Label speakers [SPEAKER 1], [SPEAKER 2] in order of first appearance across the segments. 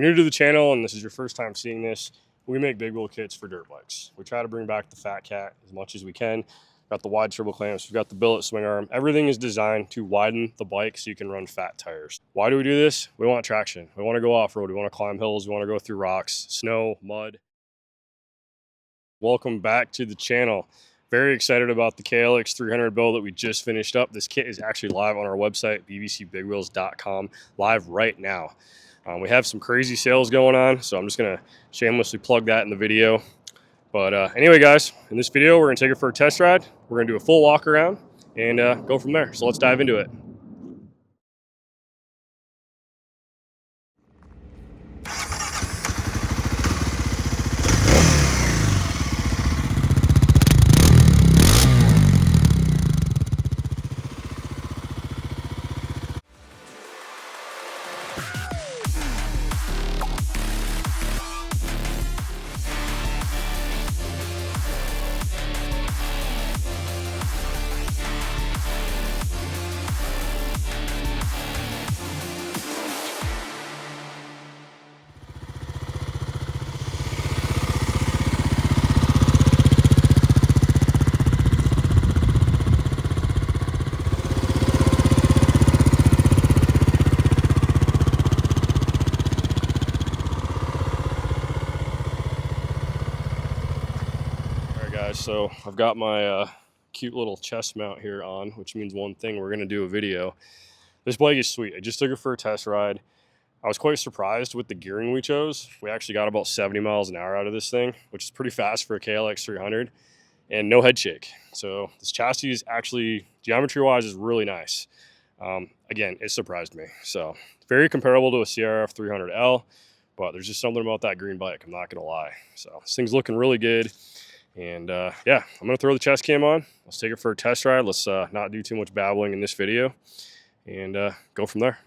[SPEAKER 1] new to the channel and this is your first time seeing this, we make big wheel kits for dirt bikes. We try to bring back the Fat Cat as much as we can. Got the wide triple clamps, we've got the billet swing arm. Everything is designed to widen the bike so you can run fat tires. Why do we do this? We want traction. We want to go off-road. We want to climb hills. We want to go through rocks, snow, mud. Welcome back to the channel. Very excited about the KLX300 build that we just finished up. This kit is actually live on our website, bvcbigwheels.com, live right now. We have some crazy sales going on, so I'm just going to shamelessly plug that in the video. But anyway, guys, in this video, we're going to take it for a test ride. We're going to do a full walk around and go from there. So let's dive into it. So I've got my cute little chest mount here on, which means one thing: we're going to do a video. This bike is sweet. I just took it for a test ride. I was quite surprised with the gearing we chose. We actually got about 70 miles an hour out of this thing, which is pretty fast for a KLX300, and no head shake. So this chassis is actually, geometry-wise, is really nice. Again, it surprised me. So very comparable to a CRF 300L, but there's just something about that green bike, I'm not going to lie. So this thing's looking really good. And yeah, I'm going to throw the chest cam on. Let's take it for a test ride. Let's not do too much babbling in this video and go from there.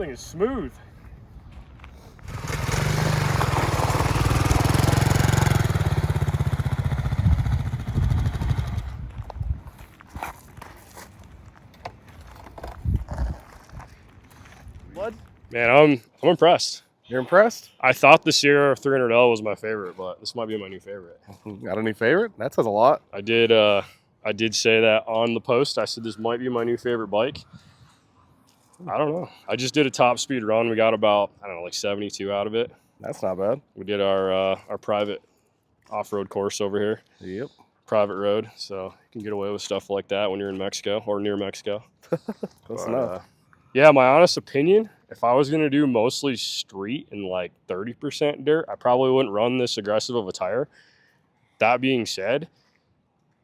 [SPEAKER 1] thing is smooth.
[SPEAKER 2] What?
[SPEAKER 1] Man, I'm impressed.
[SPEAKER 2] You're impressed?
[SPEAKER 1] I thought the Sierra 300L was my favorite, but this might be my new favorite.
[SPEAKER 2] Got any favorite? That says a lot.
[SPEAKER 1] I did say that on the post. I said this might be my new favorite bike. I don't know. I just did a top speed run. We got about, I don't know, like 72 out of it.
[SPEAKER 2] That's not bad.
[SPEAKER 1] We did our private off-road course over here.
[SPEAKER 2] Yep.
[SPEAKER 1] Private road, so you can get away with stuff like that when you're in Mexico or near Mexico.
[SPEAKER 2] Close enough.
[SPEAKER 1] Yeah, my honest opinion, if I was going to do mostly street and like 30% dirt, I probably wouldn't run this aggressive of a tire. That being said,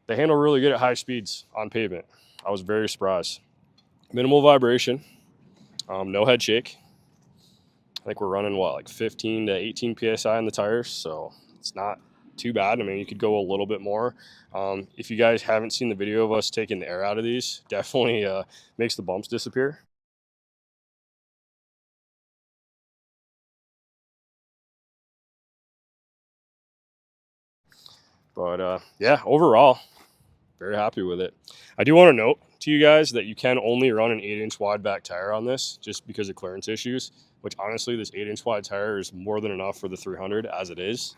[SPEAKER 1] they handle really good at high speeds on pavement. I was very surprised. Minimal vibration, no head shake. I think we're running, what, like 15 to 18 PSI on the tires, so it's not too bad. I mean, you could go a little bit more. If you guys haven't seen the video of us taking the air out of these, definitely makes the bumps disappear. But yeah, overall, very happy with it. I do want to note to you guys that you can only run an 8-inch wide back tire on this just because of clearance issues, which honestly, this 8-inch wide tire is more than enough for the 300 as it is.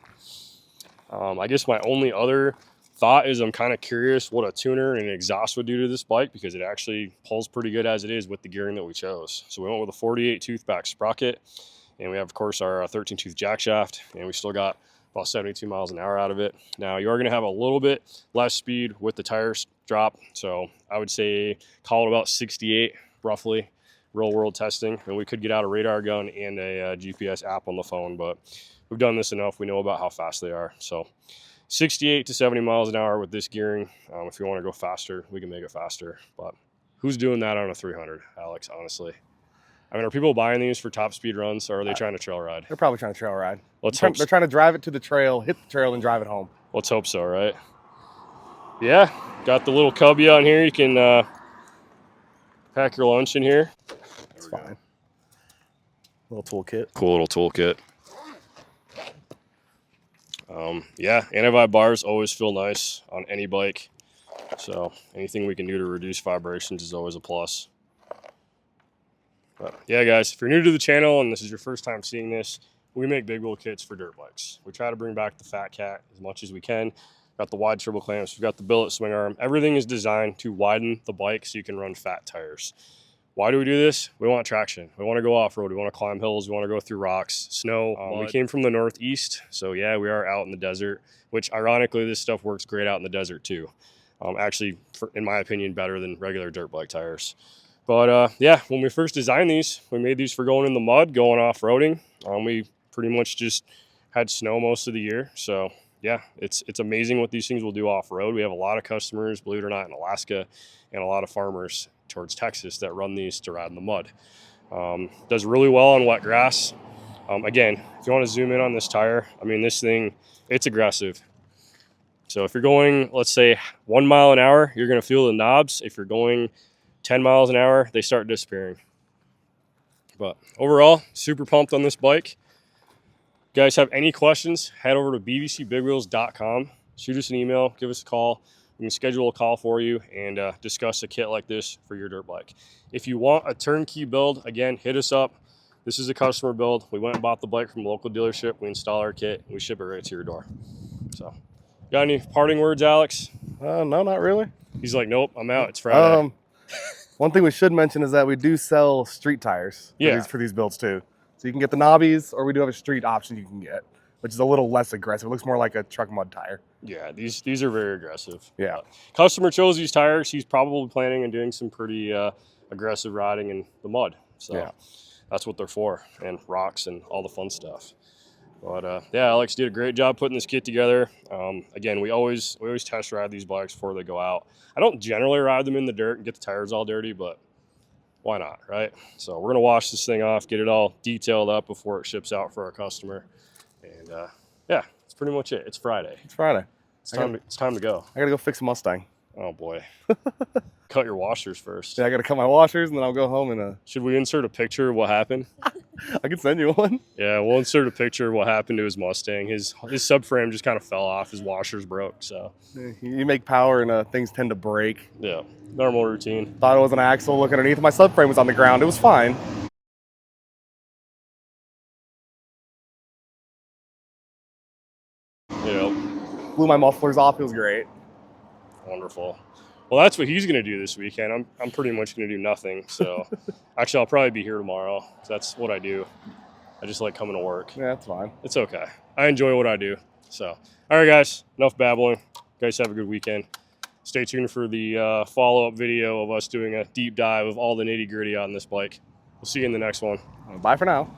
[SPEAKER 1] I guess my only other thought is I'm kind of curious what a tuner and an exhaust would do to this bike, because it actually pulls pretty good as it is with the gearing that we chose. So we went with a 48 tooth back sprocket, and we have, of course, our 13 tooth jack shaft, and we still got about 72 miles an hour out of it. Now, you are going to have a little bit less speed with the tires drop, so I would say call it about 68 roughly, real world testing, and we could get out a radar gun and a GPS app on the phone, but we've done this enough. We know about how fast they are. So 68 to 70 miles an hour with this gearing. If you want to go faster, we can make it faster, but who's doing that on a 300, Alex, honestly? I mean, are people buying these for top speed runs, or are they trying to trail ride?
[SPEAKER 2] They're probably trying to trail ride.
[SPEAKER 1] They're
[SPEAKER 2] trying to drive it to the trail, hit the trail, and drive it home.
[SPEAKER 1] Let's hope so, right? Yeah, got the little cubby on here. You can pack your lunch in here.
[SPEAKER 2] It's fine. Little toolkit.
[SPEAKER 1] Cool little toolkit. Yeah, anti-vibe bars always feel nice on any bike. So anything we can do to reduce vibrations is always a plus. But yeah, guys, if you're new to the channel and this is your first time seeing this, we make big wheel kits for dirt bikes. We try to bring back the fat cat as much as we can. Got the wide triple clamps, we've got the billet swing arm. Everything is designed to widen the bike so you can run fat tires. Why do we do this? We want traction. We want to go off-road. We want to climb hills. We want to go through rocks, snow. We came from the Northeast, so yeah, we are out in the desert, which ironically, this stuff works great out in the desert too. Actually, in my opinion, better than regular dirt bike tires. But yeah, when we first designed these, we made these for going in the mud, going off-roading. We pretty much just had snow most of the year. So yeah, it's amazing what these things will do off-road. We have a lot of customers, believe it or not, in Alaska, and a lot of farmers towards Texas that run these to ride in the mud. Does really well on wet grass. Again, if you want to zoom in on this tire, I mean, this thing, it's aggressive. So if you're going, let's say 1 mile an hour, you're going to feel the knobs. If you're going 10 miles an hour, they start disappearing. But overall, super pumped on this bike. If you guys have any questions, head over to bvcbigwheels.com. Shoot us an email, give us a call. We can schedule a call for you and discuss a kit like this for your dirt bike. If you want a turnkey build, again, hit us up. This is a customer build. We went and bought the bike from a local dealership. We install our kit, and we ship it right to your door. So, got any parting words, Alex?
[SPEAKER 2] No, not really.
[SPEAKER 1] He's like, nope, I'm out. It's Friday.
[SPEAKER 2] One thing we should mention is that we do sell street tires for these builds too. So you can get the knobbies, or we do have a street option you can get, which is a little less aggressive. It looks more like a truck mud tire.
[SPEAKER 1] Yeah, these are very aggressive.
[SPEAKER 2] Yeah.
[SPEAKER 1] Customer chose these tires. He's probably planning on doing some pretty aggressive riding in the mud. So yeah, that's what they're for, and rocks and all the fun stuff. But yeah, Alex did a great job putting this kit together. Again, we always test ride these bikes before they go out. I don't generally ride them in the dirt and get the tires all dirty, but why not, right? So we're gonna wash this thing off, get it all detailed up before it ships out for our customer. And yeah, that's pretty much it. It's Friday.
[SPEAKER 2] It's Friday.
[SPEAKER 1] It's time to go.
[SPEAKER 2] I gotta go fix a Mustang.
[SPEAKER 1] Oh boy. Cut your washers first.
[SPEAKER 2] Yeah, I gotta cut my washers and then I'll go home and
[SPEAKER 1] Should we insert a picture of what happened?
[SPEAKER 2] I can send you one.
[SPEAKER 1] Yeah, we'll insert a picture of what happened to his Mustang. His subframe just kind of fell off. His washers broke. So
[SPEAKER 2] you make power and things tend to break.
[SPEAKER 1] Yeah, normal routine.
[SPEAKER 2] Thought it was an axle. Look underneath. My subframe was on the ground. It was fine.
[SPEAKER 1] Yeah.
[SPEAKER 2] Blew my mufflers off. It was great.
[SPEAKER 1] Wonderful. Well, that's what he's going to do this weekend. I'm pretty much going to do nothing. So actually, I'll probably be here tomorrow. That's what I do. I just like coming to work.
[SPEAKER 2] Yeah, that's fine.
[SPEAKER 1] It's okay. I enjoy what I do. So, all right, guys, enough babbling. You guys have a good weekend. Stay tuned for the follow-up video of us doing a deep dive of all the nitty-gritty on this bike. We'll see you in the next one.
[SPEAKER 2] Bye for now.